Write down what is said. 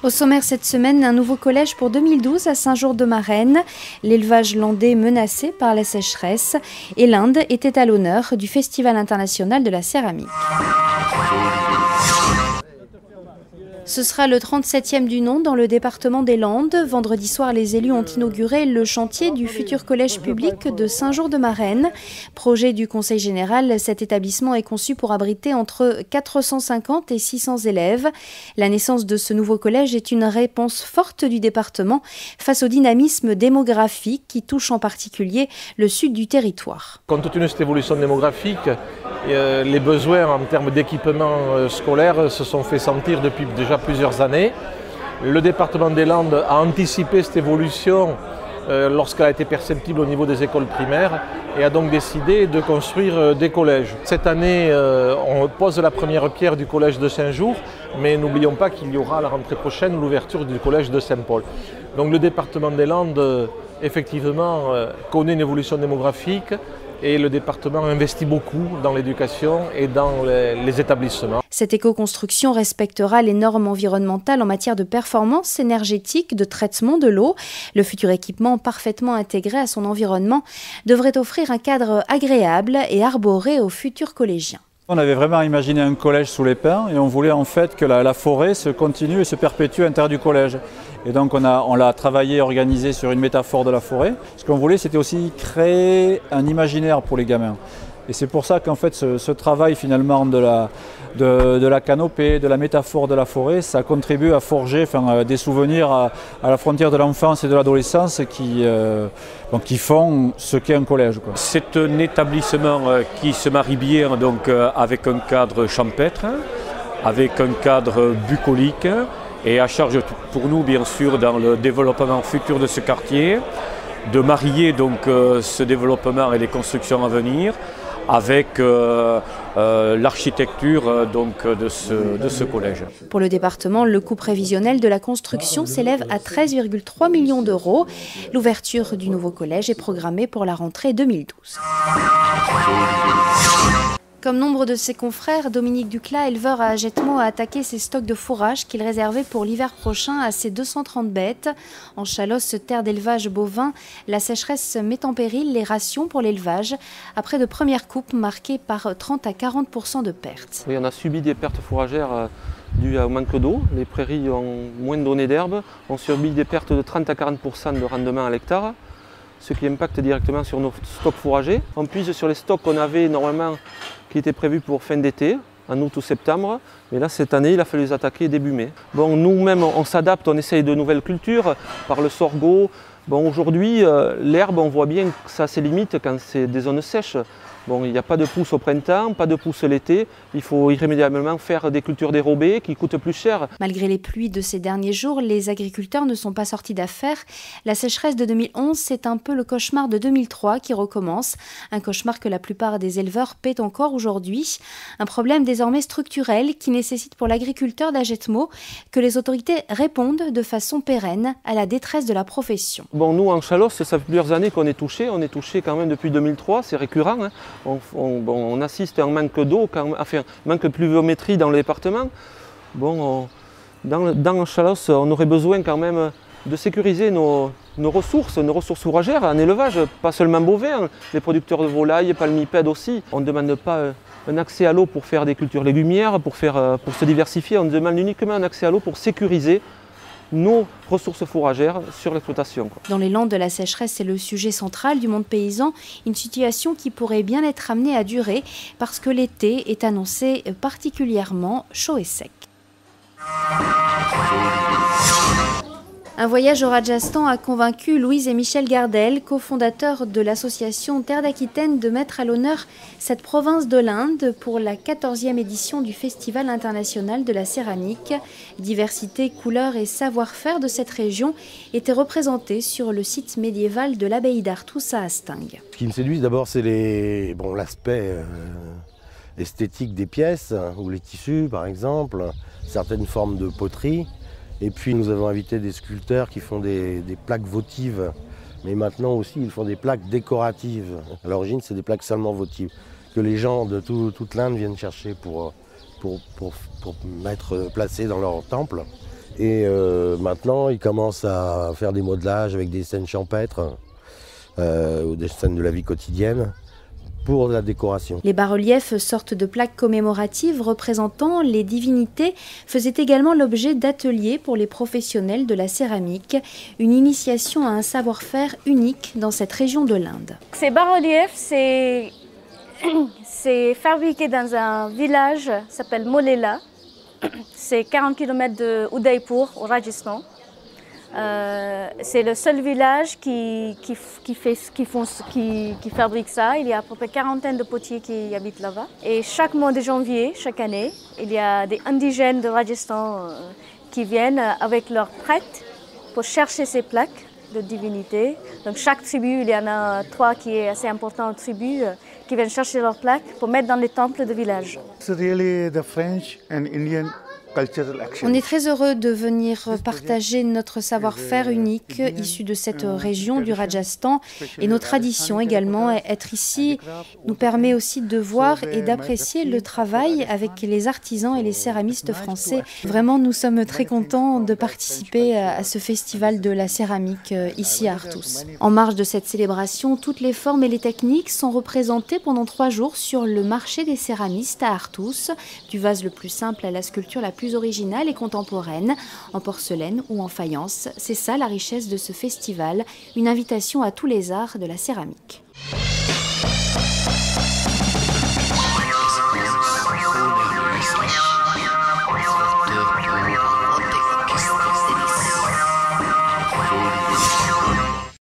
Au sommaire cette semaine, un nouveau collège pour 2012 à Saint-Jour-de-Marennes. L'élevage landais menacé par la sécheresse et l'Inde était à l'honneur du Festival international de la céramique. Ce sera le 37e du nom dans le département des Landes. Vendredi soir, les élus ont inauguré le chantier du futur collège public de Saint-Jour-de-Marennes. Projet du Conseil général, cet établissement est conçu pour abriter entre 450 et 600 élèves. La naissance de ce nouveau collège est une réponse forte du département face au dynamisme démographique qui touche en particulier le sud du territoire. Compte tenu de cette évolution démographique, les besoins en termes d'équipement scolaire se sont fait sentir depuis déjà plusieurs années. Le département des Landes a anticipé cette évolution lorsqu'elle a été perceptible au niveau des écoles primaires et a donc décidé de construire des collèges. Cette année, on pose la première pierre du collège de Saint-Jour, mais n'oublions pas qu'il y aura à la rentrée prochaine l'ouverture du collège de Saint-Paul. Donc le département des Landes, effectivement, connaît une évolution démographique. Et le département investit beaucoup dans l'éducation et dans les établissements. Cette éco-construction respectera les normes environnementales en matière de performance énergétique, de traitement de l'eau. Le futur équipement, parfaitement intégré à son environnement, devrait offrir un cadre agréable et arboré aux futurs collégiens. On avait vraiment imaginé un collège sous les pins et on voulait en fait que la forêt se continue et se perpétue à l'intérieur du collège. Et donc on l'a travaillé et organisé sur une métaphore de la forêt. Ce qu'on voulait, c'était aussi créer un imaginaire pour les gamins. Et c'est pour ça qu'en fait ce travail finalement de la canopée, de la métaphore de la forêt, ça contribue à forger des souvenirs à la frontière de l'enfance et de l'adolescence qui font ce qu'est un collège, quoi. C'est un établissement qui se marie bien donc, avec un cadre champêtre, avec un cadre bucolique et à charge pour nous bien sûr dans le développement futur de ce quartier de marier donc ce développement et les constructions à venir avec l'architecture de ce collège. Pour le département, le coût prévisionnel de la construction s'élève à 13,3 millions d'euros. L'ouverture du nouveau collège est programmée pour la rentrée 2012. Comme nombre de ses confrères, Dominique Duclas, éleveur à Agetmo, a attaqué ses stocks de fourrage qu'il réservait pour l'hiver prochain à ses 230 bêtes. En Chalosse, terre d'élevage bovin, la sécheresse met en péril les rations pour l'élevage, après de premières coupes marquées par 30 à 40% de pertes. Oui, on a subi des pertes fourragères dues au manque d'eau. Les prairies ont moins donné d'herbe. On subit des pertes de 30 à 40% de rendement à l'hectare, ce qui impacte directement sur nos stocks fourragers. On puise sur les stocks qu'on avait normalement qui étaient prévus pour fin d'été, en août ou septembre, mais là cette année il a fallu les attaquer début mai. Bon, nous-mêmes on s'adapte, on essaye de nouvelles cultures par le sorgho. Bon, aujourd'hui l'herbe on voit bien que ça a ses limites quand c'est des zones sèches. Bon, il n'y a pas de pousse au printemps, pas de pousse l'été. Il faut irrémédiablement faire des cultures dérobées qui coûtent plus cher. Malgré les pluies de ces derniers jours, les agriculteurs ne sont pas sortis d'affaire. La sécheresse de 2011, c'est un peu le cauchemar de 2003 qui recommence. Un cauchemar que la plupart des éleveurs paient encore aujourd'hui. Un problème désormais structurel qui nécessite pour l'agriculteur d'Agetmo que les autorités répondent de façon pérenne à la détresse de la profession. Bon, nous en Chalosse, ça fait plusieurs années qu'on est touché. On est touché quand même depuis 2003, c'est récurrent. Hein. On assiste à un manque d'eau, enfin, manque de pluviométrie dans le département. Bon, dans Chalosse, on aurait besoin quand même de sécuriser nos ressources fourragères en élevage, pas seulement bovins, les producteurs de volailles, palmipèdes aussi. On ne demande pas un accès à l'eau pour faire des cultures légumières, pour se diversifier, on demande uniquement un accès à l'eau pour sécuriser nos ressources fourragères sur l'exploitation. Dans les Landes, la sécheresse est le sujet central du monde paysan, une situation qui pourrait bien être amenée à durer parce que l'été est annoncé particulièrement chaud et sec. Un voyage au Rajasthan a convaincu Louise et Michel Gardel, cofondateurs de l'association Terre d'Aquitaine, de mettre à l'honneur cette province de l'Inde pour la 14e édition du Festival international de la céramique. Diversité, couleurs et savoir-faire de cette région étaient représentés sur le site médiéval de l'abbaye d'Artous à Hastingues. Ce qui me séduit d'abord, c'est l'aspect esthétique des pièces, ou les tissus par exemple, certaines formes de poterie. Et puis nous avons invité des sculpteurs qui font des plaques votives, mais maintenant aussi ils font des plaques décoratives. À l'origine c'est des plaques seulement votives, que les gens de toute l'Inde viennent chercher pour mettre placées dans leur temple. Et maintenant, ils commencent à faire des modelages avec des scènes champêtres ou des scènes de la vie quotidienne pour la décoration. Les bas-reliefs, sortes de plaques commémoratives représentant les divinités, faisaient également l'objet d'ateliers pour les professionnels de la céramique, une initiation à un savoir-faire unique dans cette région de l'Inde. Ces bas-reliefs, c'est fabriqué dans un village qui s'appelle Molela. C'est 40 km de Udaipur, au Rajasthan. C'est le seul village qui fabrique ça. Il y a à peu près 40 de potiers qui habitent là-bas. Et chaque mois de janvier, chaque année, il y a des indigènes de Rajasthan qui viennent avec leurs prêtres pour chercher ces plaques de divinité. Donc chaque tribu, il y en a 3 qui est assez important en tribu, qui viennent chercher leurs plaques pour mettre dans les temples de village. On est très heureux de venir partager notre savoir-faire unique issu de cette région du Rajasthan et nos traditions également. Être ici nous permet aussi de voir et d'apprécier le travail avec les artisans et les céramistes français. Vraiment, nous sommes très contents de participer à ce festival de la céramique ici à Artous. En marge de cette célébration, toutes les formes et les techniques sont représentées pendant 3 jours sur le marché des céramistes à Artous, du vase le plus simple à la sculpture la plus originale et contemporaine, en porcelaine ou en faïence. C'est ça la richesse de ce festival, une invitation à tous les arts de la céramique.